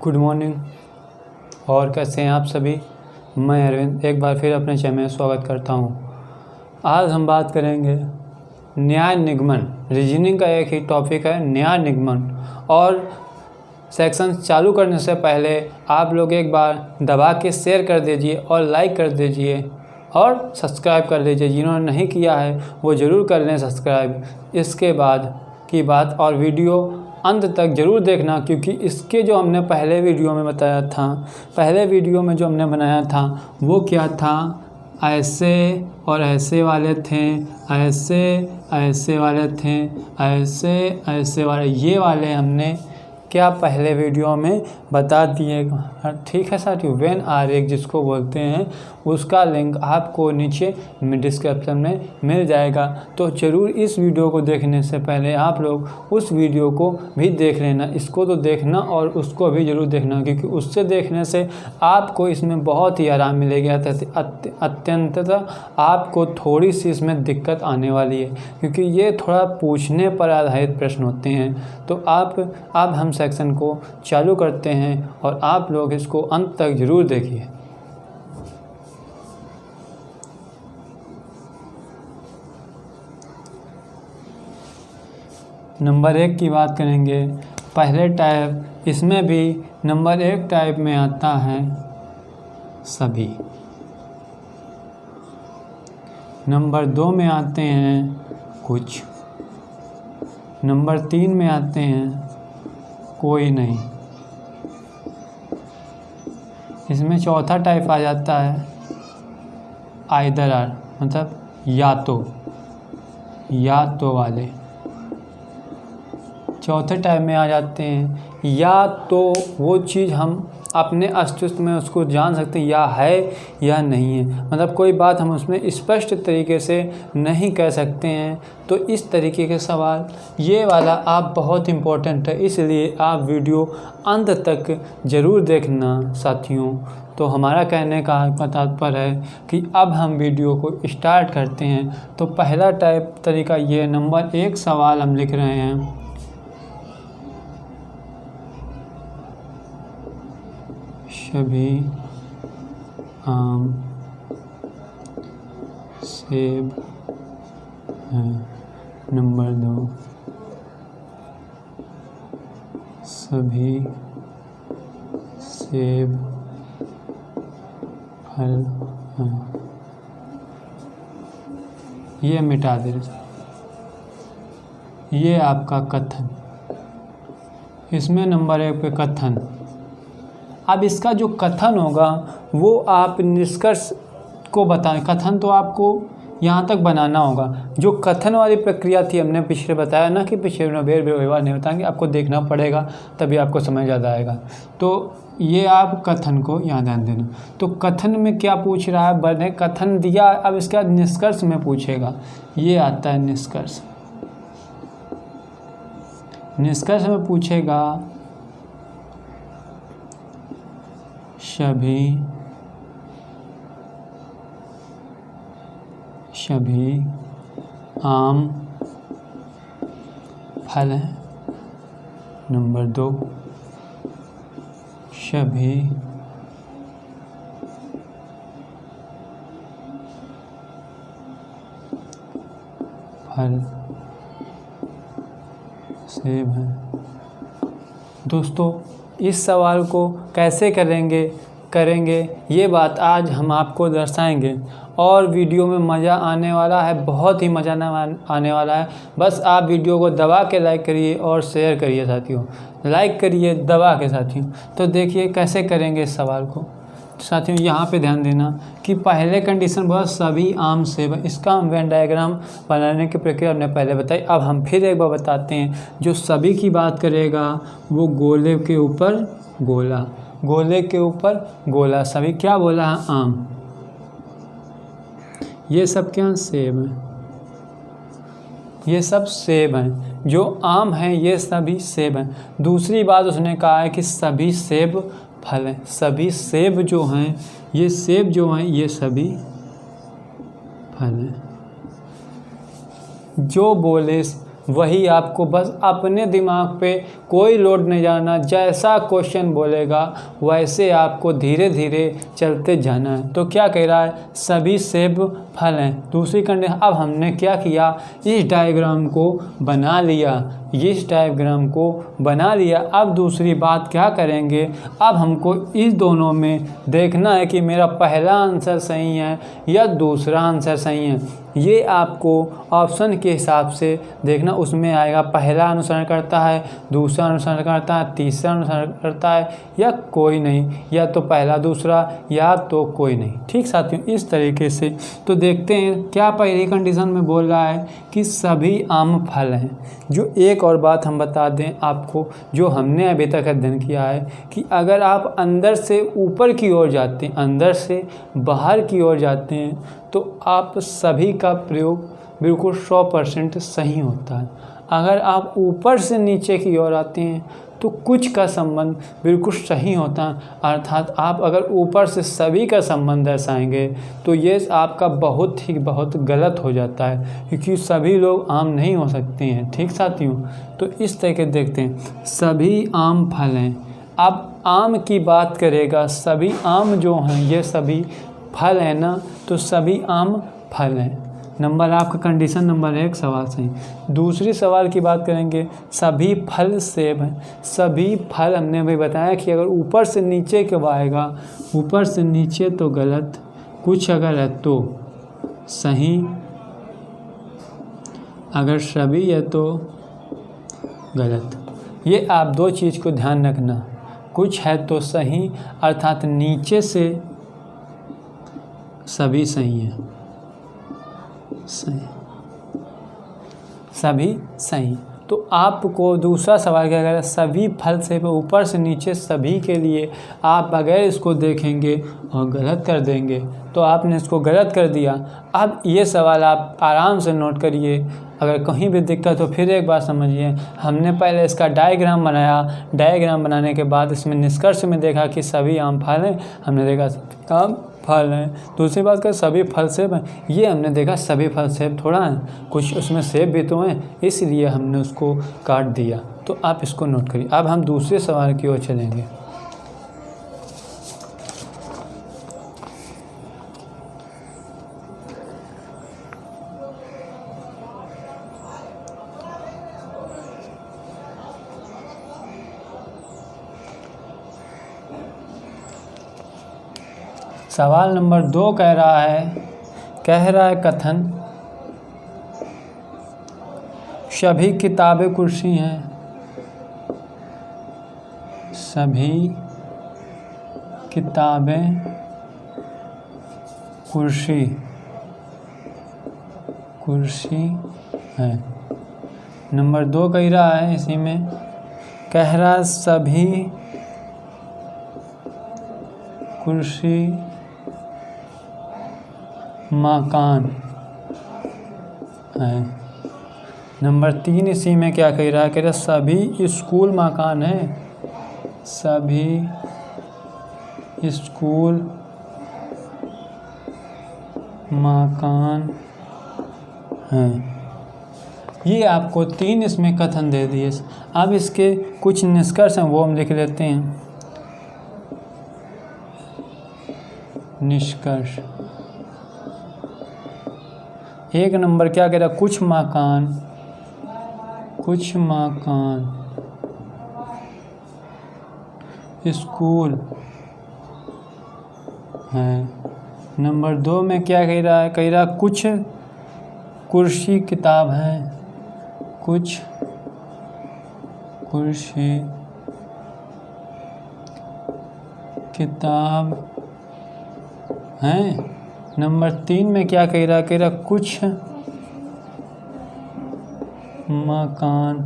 Good morning. और कैसे हैं आप सभी। मैं अरविंद एक बार फिर अपने चैनल में स्वागत करता हूं। आज हम बात करेंगे न्याय निगमन। रीजनिंग का एक ही टॉपिक है न्याय निगमन। और सेक्शन चालू करने से पहले आप लोग एक बार दबा के शेयर कर दीजिए और लाइक कर दीजिए और सब्सक्राइब कर लीजिए। जिन्होंने नहीं किया है वो ज़रूर कर लें सब्सक्राइब। इसके बाद की बात और वीडियो अंत तक ज़रूर देखना, क्योंकि इसके जो हमने पहले वीडियो में बताया था, पहले वीडियो में जो हमने बनाया था वो क्या था, ऐसे और ऐसे वाले थे, ऐसे ऐसे वाले थे, ऐसे ऐसे वाले, ये वाले हमने क्या पहले वीडियो में बता दिए। ठीक है साथियों। वेन आरेख जिसको बोलते हैं उसका लिंक आपको नीचे डिस्क्रिप्शन में मिल जाएगा। तो ज़रूर इस वीडियो को देखने से पहले आप लोग उस वीडियो को भी देख लेना। इसको तो देखना और उसको भी ज़रूर देखना, क्योंकि उससे देखने से आपको इसमें बहुत ही आराम मिलेगा। अत्यंततः आपको थोड़ी सी इसमें दिक्कत आने वाली है, क्योंकि ये थोड़ा पूछने पर आधारित प्रश्न होते हैं। तो अब हम सेक्शन को चालू करते हैं और आप लोग इसको अंत तक ज़रूर देखिए। नंबर 1 की बात करेंगे। पहले टाइप, इसमें भी नंबर 1 टाइप में आता है सभी। नंबर 2 में आते हैं कुछ। नंबर 3 में आते हैं कोई नहीं। इसमें चौथा टाइप आ जाता है आइदर आर, मतलब या तो वाले। चौथे टाइप में आ जाते हैं या तो वो चीज़ हम अपने अस्तित्व में उसको जान सकते हैं या है या नहीं है, मतलब कोई बात हम उसमें स्पष्ट तरीके से नहीं कह सकते हैं। तो इस तरीके के सवाल, ये वाला आप बहुत इम्पोर्टेंट है, इसलिए आप वीडियो अंत तक ज़रूर देखना साथियों। तो हमारा कहने का तात्पर्य है कि अब हम वीडियो को स्टार्ट करते हैं। तो पहला टाइप तरीका ये, नंबर 1 सवाल हम लिख रहे हैं। सभी आम सेब हैं। नंबर 2 सभी सेब फल हैं। ये मिटा दे। ये आपका कथन। इसमें नंबर 1 पे कथन। अब इसका जो कथन होगा वो आप निष्कर्ष को बताएं। कथन तो आपको यहाँ तक बनाना होगा। जो कथन वाली प्रक्रिया थी हमने पिछले बताया ना कि पिछले व्यवहार नहीं बताएंगे, आपको देखना पड़ेगा तभी आपको समझ ज़्यादा आएगा। तो ये आप कथन को यहाँ ध्यान देना। तो कथन में क्या पूछ रहा है, बने कथन दिया, अब इसका निष्कर्ष में पूछेगा। ये आता है निष्कर्ष। निष्कर्ष में पूछेगा सभी आम फल हैं। नंबर 2 सभी फल सेब हैं। दोस्तों इस सवाल को कैसे करेंगे ये बात आज हम आपको दर्शाएंगे, और वीडियो में मज़ा आने वाला है, बहुत ही मज़ा आने वाला है। बस आप वीडियो को दबा के लाइक करिए और शेयर करिए साथियों, लाइक करिए दबा के साथियों। तो देखिए कैसे करेंगे इस सवाल को साथियों। यहाँ पे ध्यान देना कि पहले कंडीशन बहुत सभी आम सेब। इसका हम वेन डायग्राम बनाने की प्रक्रिया हमने पहले बताई। अब हम फिर एक बार बताते हैं। जो सभी की बात करेगा वो गोले के ऊपर गोला, गोले के ऊपर गोला। सभी क्या बोला है, आम। ये सब क्या सेब हैं, ये सब सेब हैं। जो आम हैं ये सभी सेब हैं। दूसरी बात उसने कहा है कि सभी सेब फल हैं। सभी सेब जो हैं, ये सेब जो हैं ये सभी फल हैं। जो बोले वही आपको बस अपने दिमाग पे कोई लोड नहीं जाना, जैसा क्वेश्चन बोलेगा वैसे आपको धीरे धीरे चलते जाना है। तो क्या कह रहा है, सभी सेब फल हैं। दूसरी कंडीशन, अब हमने क्या किया, इस डायग्राम को बना लिया, इस डायग्राम को बना लिया। अब दूसरी बात क्या करेंगे, अब हमको इस दोनों में देखना है कि मेरा पहला आंसर सही है या दूसरा आंसर सही है। ये आपको ऑप्शन के हिसाब से देखना, उसमें आएगा पहला अनुसरण करता है, दूसरा अनुसरण करता है, तीसरा अनुसरण करता है या कोई नहीं, या तो पहला दूसरा या तो कोई नहीं। ठीक साथियों, इस तरीके से तो देखते हैं क्या पहली कंडीशन में बोल रहा है कि सभी आम फल हैं। जो एक और बात हम बता दें आपको, जो हमने अभी तक अध्ययन किया है कि अगर आप अंदर से ऊपर की ओर जाते हैं, अंदर से बाहर की ओर जाते हैं, तो आप सभी का प्रयोग बिल्कुल 100% सही होता है। अगर आप ऊपर से नीचे की ओर आते हैं तो कुछ का संबंध बिल्कुल सही होता है, अर्थात आप अगर ऊपर से सभी का संबंध दर्शाएंगे तो ये आपका बहुत गलत हो जाता है, क्योंकि सभी लोग आम नहीं हो सकते हैं। ठीक साथियों, तो इस तरह के देखते हैं, सभी आम फल हैं। अब आम की बात करेगा, सभी आम जो हैं ये सभी फल है ना, तो सभी आम फल हैं। नंबर आपका कंडीशन नंबर 1 सवाल सही। दूसरी सवाल की बात करेंगे, सभी फल सेब हैं। सभी फल हमने भाई बताया कि अगर ऊपर से नीचे कब आएगा, ऊपर से नीचे तो गलत, कुछ अगर है तो सही, अगर सभी है तो गलत। ये आप दो चीज़ को ध्यान रखना, कुछ है तो सही अर्थात नीचे से सभी सही हैं, सही, सभी सही। तो आपको दूसरा सवाल क्या करेगा, सभी फल से ऊपर से नीचे सभी के लिए आप अगर इसको देखेंगे और गलत कर देंगे तो आपने इसको गलत कर दिया। अब ये सवाल आप आराम से नोट करिए, अगर कहीं भी दिक्कत हो फिर एक बार समझिए। हमने पहले इसका डायग्राम बनाया, डायग्राम बनाने के बाद इसमें निष्कर्ष में देखा कि सभी आम फल हैं, हमने देखा आम फल हैं। दूसरी बात कर सभी फल सेब हैं, ये हमने देखा सभी फल सेब थोड़ा हैं, कुछ उसमें सेब भी तो हैं, इसलिए हमने उसको काट दिया। तो आप इसको नोट करिए। अब हम दूसरे सवाल की ओर चलेंगे। सवाल नंबर 2 कह रहा है कथन, सभी किताबें कुर्सी हैं, सभी किताबें कुर्सी हैं। नंबर 2 कह रहा है, इसी में कह रहा है सभी कुर्सी मकान है। नंबर 3 इसी में क्या कह रहा है, कह रहा सभी स्कूल मकान है, सभी स्कूल मकान हैं। ये आपको 3 इसमें कथन दे दिए। अब इसके कुछ निष्कर्ष हैं वो हम लिख लेते हैं। निष्कर्ष 1 नंबर क्या कह रहा, कुछ मकान स्कूल है। नंबर 2 में क्या कह रहा है, कह रहा कुछ कुर्सी किताब है, कुछ कुर्सी किताब हैं। नंबर 3 में क्या कह रहा कुछ मकान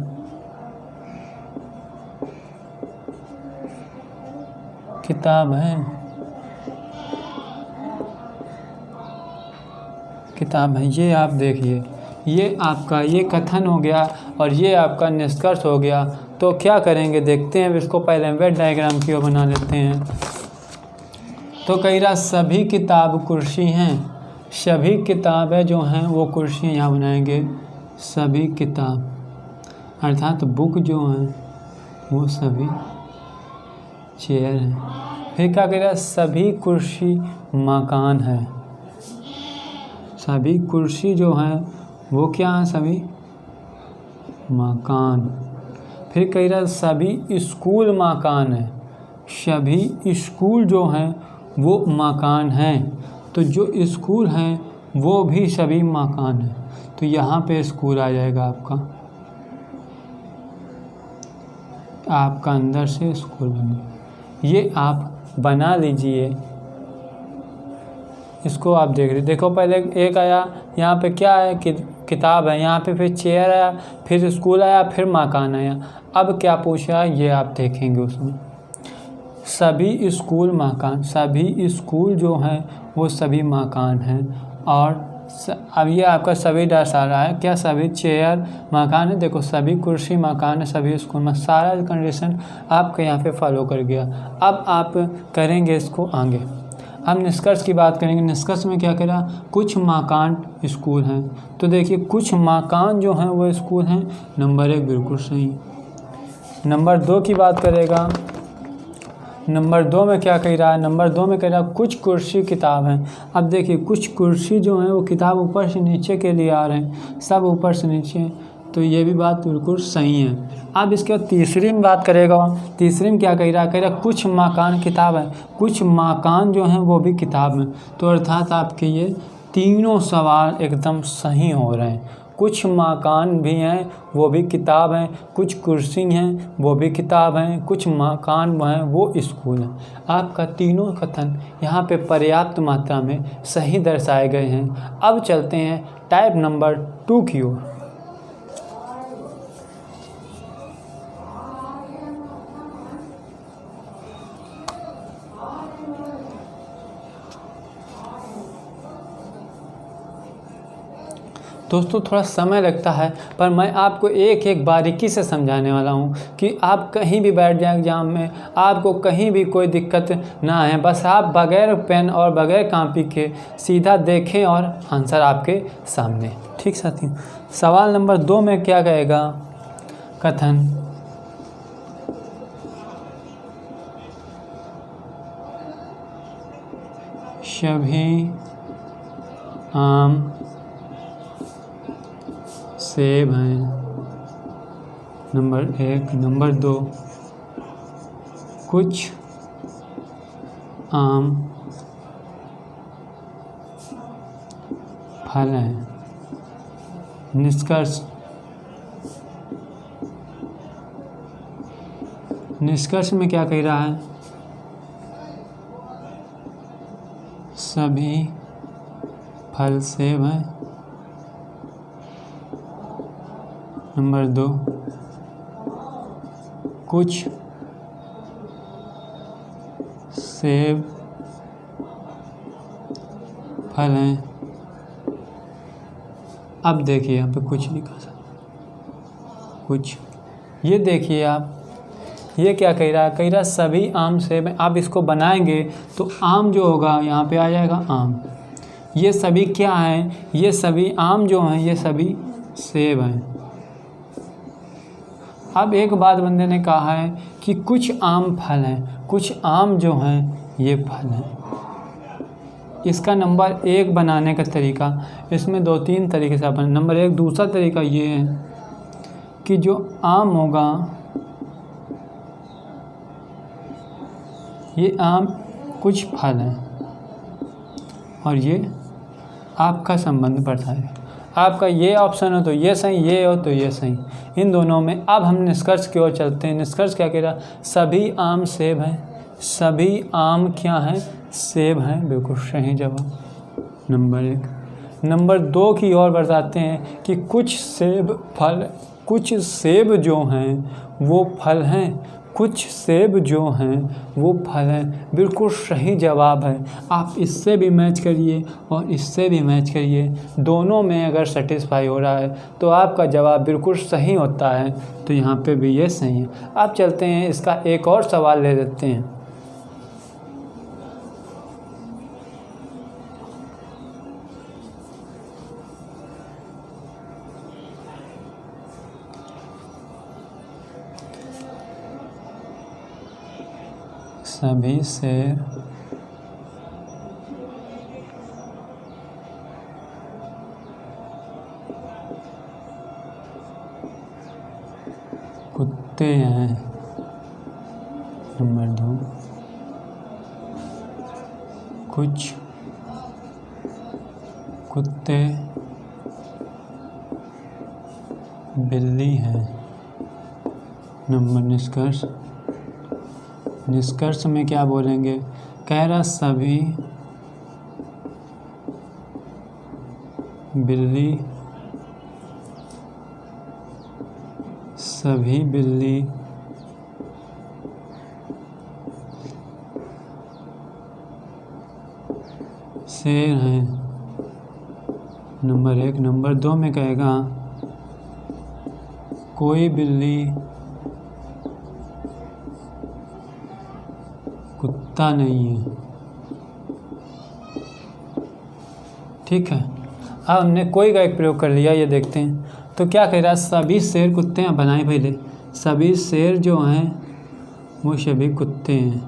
किताब है, ये आप देखिए, ये आपका ये कथन हो गया और ये आपका निष्कर्ष हो गया। तो क्या करेंगे देखते हैं, इसको पहले वेट डायग्राम की ओर बना लेते हैं। तो कह रहा सभी किताब कुर्सी हैं, सभी किताबें जो हैं वो कुर्सी यहाँ बनाएंगे, सभी किताब अर्थात बुक जो हैं वो सभी चेयर हैं। फिर क्या कह रहा है, सभी कुर्सी मकान है। सभी कुर्सी जो हैं वो क्या हैं, सभी मकान। फिर कह रहा है सभी स्कूल मकान है। सभी स्कूल जो हैं वो मकान हैं। तो जो स्कूल हैं वो भी सभी मकान हैं। तो यहाँ पे स्कूल आ जाएगा आपका अंदर से स्कूल बन गया। ये आप बना लीजिए। इसको आप देख रहे, देखो पहले एक आया, यहाँ पे क्या है, किताब है, यहाँ पे फिर चेयर आया, फिर स्कूल आया, फिर मकान आया। अब क्या पूछा ये आप देखेंगे उसमें। सभी स्कूल मकान, सभी स्कूल जो हैं वो सभी मकान हैं। और अब ये आपका सभी दर्शा रहा है क्या, सभी चेयर मकान है। देखो सभी कुर्सी मकान है, सभी स्कूल में, सारा कंडीशन आपके यहाँ पे फॉलो कर गया। अब आप करेंगे इसको आगे। हम निष्कर्ष की बात करेंगे। निष्कर्ष में क्या करा, कुछ मकान स्कूल हैं। तो देखिए कुछ मकान जो हैं वो स्कूल हैं, नंबर 1 बिल्कुल सही। नंबर 2 की बात करेगा। नंबर 2 में क्या कह रहा है, नंबर 2 में कह रहा है कुछ कुर्सी किताब हैं। अब देखिए कुछ कुर्सी जो हैं वो किताब ऊपर से नीचे के लिए आ रहे हैं, सब ऊपर से नीचे, तो ये भी बात बिल्कुल सही है। अब इसके बाद तीसरी में बात करेगा। तीसरी में क्या कह रहा है, कुछ मकान किताब है, कुछ मकान जो हैं वो भी किताब हैं। तो अर्थात आपके ये तीनों सवाल एकदम सही हो रहे हैं। कुछ मकान भी हैं वो भी किताब हैं, कुछ कुर्सी हैं वो भी किताब हैं, कुछ मकान हैं वो स्कूल हैं। आपका तीनों कथन यहाँ पे पर्याप्त मात्रा में सही दर्शाए गए हैं। अब चलते हैं टाइप नंबर 2 की ओर। दोस्तों थोड़ा समय लगता है, पर मैं आपको एक एक बारीकी से समझाने वाला हूँ कि आप कहीं भी बैठ जाएं एग्जाम में, आपको कहीं भी कोई दिक्कत ना आए। बस आप बगैर पेन और बगैर कॉपी के सीधा देखें और आंसर आपके सामने। ठीक साथियों, सवाल नंबर 2 में क्या कहेगा, कथन सभी आम सेब हैं, नंबर 1। नंबर 2, कुछ आम फल हैं। निष्कर्ष, निष्कर्ष में क्या कह रहा है, सभी फल सेब हैं। नंबर 2, कुछ सेब फल हैं। अब देखिए यहाँ पे कुछ लिखा था, कुछ, ये देखिए आप, ये क्या कह रहा है, कह रहा है सभी आम सेब हैं। आप इसको बनाएंगे तो आम जो होगा यहाँ पे आ जाएगा आम। ये सभी क्या हैं, ये सभी आम जो हैं ये सभी सेब हैं। अब एक बात बंदे ने कहा है कि कुछ आम फल हैं, कुछ आम जो हैं ये फल हैं। इसका नंबर 1 बनाने का तरीका, इसमें 2-3 तरीके से अपन, नंबर 1 दूसरा तरीका ये है कि जो आम होगा, ये आम कुछ फल हैं और ये आपका संबंध बढ़ता है। आपका ये ऑप्शन हो तो ये सही, ये हो तो ये सही, इन दोनों में। अब हम निष्कर्ष की ओर चलते हैं। निष्कर्ष क्या कह रहा, सभी आम सेब हैं। सभी आम क्या हैं, सेब हैं, बिल्कुल सही जवाब नंबर 1। नंबर 2 की ओर बताते हैं कि कुछ सेब फल, कुछ सेब जो हैं वो फल हैं, कुछ सेब जो हैं वो फल हैं, बिल्कुल सही जवाब है। आप इससे भी मैच करिए और इससे भी मैच करिए, दोनों में अगर सेटिस्फाई हो रहा है तो आपका जवाब बिल्कुल सही होता है। तो यहाँ पे भी ये सही है। आप चलते हैं, इसका एक और सवाल ले लेते हैं। सभी शेर कुत्ते हैं। नंबर 2, कुछ कुत्ते बिल्ली हैं। नंबर निष्कर्ष, निष्कर्ष में क्या बोलेंगे? कह रहा सभी बिल्ली शेर हैं। नंबर 1। नंबर 2 में कहेगा कोई बिल्ली कुत्ता नहीं है। ठीक है, अब हमने कोई का एक प्रयोग कर लिया, ये देखते हैं। तो क्या कह रहा है? सभी शेर कुत्ते हैं। बनाए पहले, सभी शेर जो हैं वो सभी कुत्ते हैं।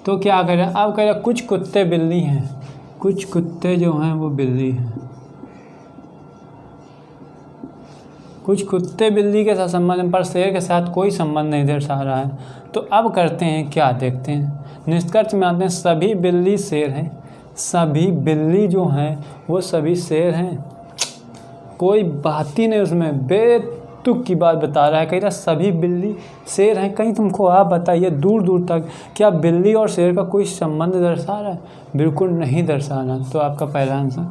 तो क्या कह रहा है? अब कह रहा है कुछ कुत्ते बिल्ली हैं। कुछ कुत्ते जो हैं वो बिल्ली हैं। कुछ कुत्ते बिल्ली के साथ संबंध, पर शेर के साथ कोई संबंध नहीं दर्शा रहा है। तो अब करते हैं क्या, देखते हैं। निष्कर्ष में आते हैं सभी बिल्ली शेर हैं। सभी बिल्ली जो हैं वो सभी शेर हैं। कोई बात ही नहीं उसमें, बेतुक की बात बता रहा है। कह रहा सभी बिल्ली शेर हैं। कहीं तुमको आप बताइए दूर दूर तक क्या बिल्ली और शेर का कोई संबंध दर्शा रहा है? बिल्कुल नहीं दर्शा रहा। तो आपका पहला आंसर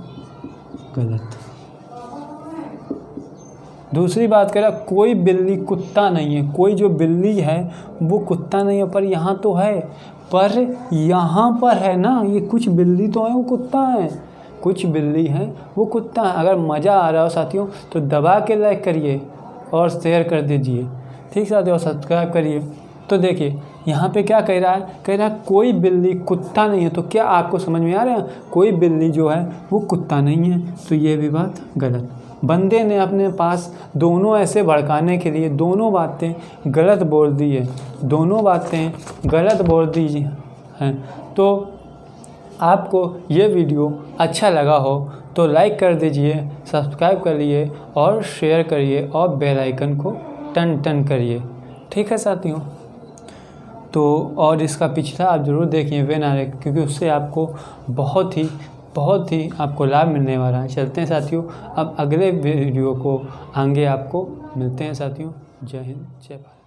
गलत। दूसरी बात कह रहा कोई बिल्ली कुत्ता नहीं है। कोई जो बिल्ली है वो कुत्ता नहीं है, पर यहाँ तो है। पर यहाँ पर है ना, ये कुछ बिल्ली तो है वो कुत्ता है। कुछ बिल्ली हैं वो कुत्ता है। अगर मज़ा आ रहा हो साथियों तो दबा के लाइक करिए और शेयर कर दीजिए। ठीक साथियों, सब्सक्राइब करिए। तो देखिए यहाँ पे क्या कह रहा है? कह रहा है कोई बिल्ली कुत्ता नहीं है। तो क्या आपको समझ में आ रहा है? कोई बिल्ली जो है वो कुत्ता नहीं है। तो ये भी बात गलत। बंदे ने अपने पास दोनों ऐसे भड़काने के लिए दोनों बातें गलत बोल दी है। दोनों बातें गलत बोल दी हैं। तो आपको ये वीडियो अच्छा लगा हो तो लाइक कर दीजिए, सब्सक्राइब करिए और शेयर करिए और बेल आइकन को टन टन करिए। ठीक है साथियों, तो और इसका पिछला आप ज़रूर देखिए वेनारे, क्योंकि उससे आपको बहुत ही आपको लाभ मिलने वाला है। चलते हैं साथियों, अब अगले वीडियो को आगे आपको मिलते हैं साथियों। जय हिंद, जय भारत।